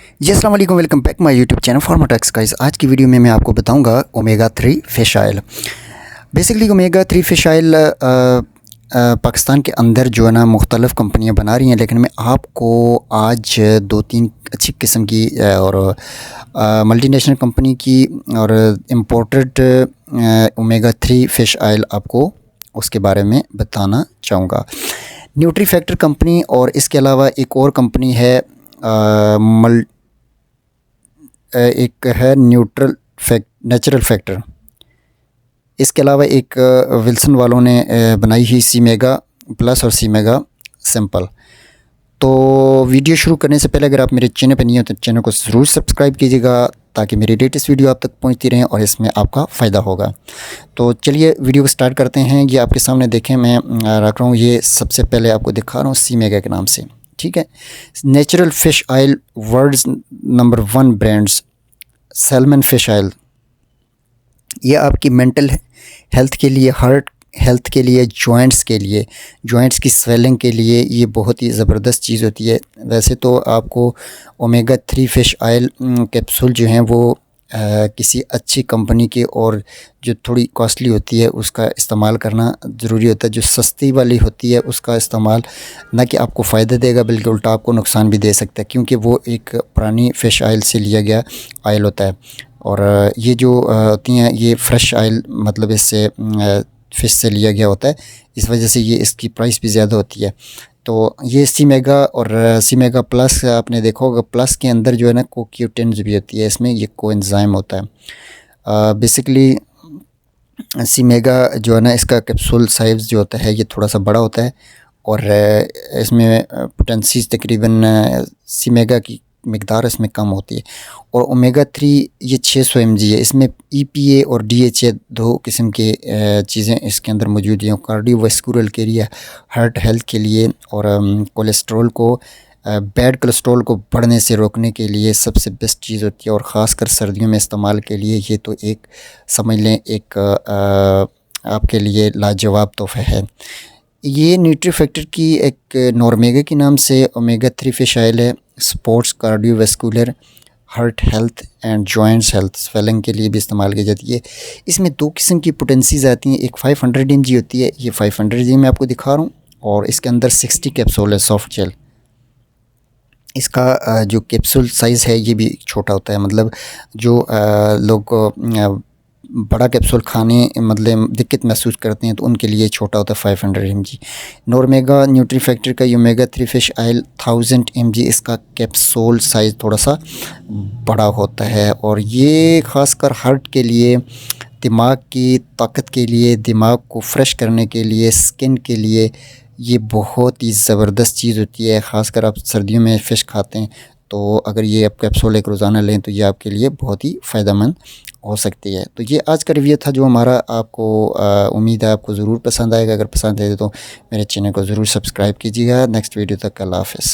जी अस्सलाम वालेकुम, welcome back my YouTube channel Pharmatex guys. आज की वीडियो में मैं आपको बताऊंगा omega 3 fish oil. Basically omega 3 fish oil Pakistan के अंदर जो है ना मुख्तलिफ़ कंपनियां बना रही हैं, लेकिन मैं आपको आज दो तीन अच्छी किस्म की और मल्टीनेशनल कंपनी की और इम्पोर्टेड ओमेगा 3 फिश ऑयल आपको उसके बारे में बताना चाहूँगा। न्यूट्री फैक्टर कंपनी और इसके अलावा एक और कंपनी है एक है नेचुरल फैक्टर। इसके अलावा एक विल्सन वालों ने बनाई ही सी मेगा प्लस और सी मेगा सिंपल। तो वीडियो शुरू करने से पहले अगर आप मेरे चैनल पर नहीं हो तो चैनल को ज़रूर सब्सक्राइब कीजिएगा ताकि मेरी लेटेस्ट वीडियो आप तक पहुंचती रहें और इसमें आपका फ़ायदा होगा। तो चलिए वीडियो को स्टार्ट करते हैं। ये आपके सामने देखें, मैं रख रहा हूँ, ये सबसे पहले आपको दिखा रहा हूँ सी मेगा के नाम से, ठीक है। Natural fish oil world's number 1 brands salmon fish oil. ये आपकी मेंटल हेल्थ के लिए, हार्ट हेल्थ के लिए, जॉइंट्स के लिए, जॉइंट्स की स्वेलिंग के लिए ये बहुत ही ज़बरदस्त चीज़ होती है। वैसे तो आपको ओमेगा 3 फ़िश ऑयल कैप्सूल जो हैं वो किसी अच्छी कंपनी के और जो थोड़ी कॉस्टली होती है उसका इस्तेमाल करना ज़रूरी होता है। जो सस्ती वाली होती है उसका इस्तेमाल ना कि आपको फ़ायदा देगा बल्कि उल्टा आपको नुकसान भी दे सकता है, क्योंकि वो एक पुरानी फ़िश ऑयल से लिया गया ऑयल होता है। और ये जो होती हैं ये फ़्रेश ऑयल, मतलब इससे फ़िश से लिया गया होता है, इस वजह से ये इसकी प्राइस भी ज़्यादा होती है। तो ये सी मेगा और सी मेगा प्लस आपने देखा होगा, प्लस के अंदर जो है ना कोक्यूटेंस भी होती है, इसमें ये कोएंजाइम होता है। बेसिकली सी मेगा जो है ना इसका कैप्सूल साइज़ जो होता है ये थोड़ा सा बड़ा होता है और इसमें पोटेंसीज तकरीबन सी मेगा की मिकदार इसमें कम होती है। और ओमेगा 3 ये 600 mg है। इसमें EPA और DHA दो किस्म के चीज़ें इसके अंदर मौजूद हैं। कार्डियोवास्कुलर के लिए, हार्ट हेल्थ के लिए, और कोलेस्ट्रॉल को, बैड कोलेस्ट्रॉल को बढ़ने से रोकने के लिए सबसे बेस्ट चीज़ होती है। और ख़ासकर सर्दियों में इस्तेमाल के लिए ये तो एक समझ लें एक आपके लिए लाजवाब तोहफ़ा है। ये न्यूट्री फैक्टर की एक नॉर्मेगा के नाम से ओमेगा 3 फिश ऑयल है। Sports, cardiovascular, heart health and joints health, swelling के लिए भी इस्तेमाल की जाती है। इसमें दो किस्म की पोटेंसीज आती हैं, एक 500 mg होती है, ये 500 mg मैं आपको दिखा रहा हूँ, और इसके अंदर 60 कैप्सूल है सॉफ्ट जेल। इसका जो कैप्सूल साइज़ है ये भी छोटा होता है, मतलब जो लोग बड़ा कैप्सूल खाने मतलब दिक्कत महसूस करते हैं तो उनके लिए छोटा होता है 500 mg। नॉर्मेगा न्यूट्री फैक्टर का ओमेगा 3 फिश ऑयल 1000 mg, इसका कैप्सूल साइज़ थोड़ा सा बड़ा होता है। और ये ख़ासकर हार्ट के लिए, दिमाग की ताकत के लिए, दिमाग को फ्रेश करने के लिए, स्किन के लिए ये बहुत ही ज़बरदस्त चीज़ होती है। ख़ासकर आप सर्दियों में फ़िश खाते हैं तो अगर ये आप कैप्सूल एक रोज़ाना लें तो ये आपके लिए बहुत ही फ़ायदेमंद हो सकती है। तो ये आज का रिव्यू था जो हमारा, आपको उम्मीद है आपको ज़रूर पसंद आएगा। अगर पसंद आए तो मेरे चैनल को ज़रूर सब्सक्राइब कीजिएगा। नेक्स्ट वीडियो तक अल्लाह हाफ़िज़।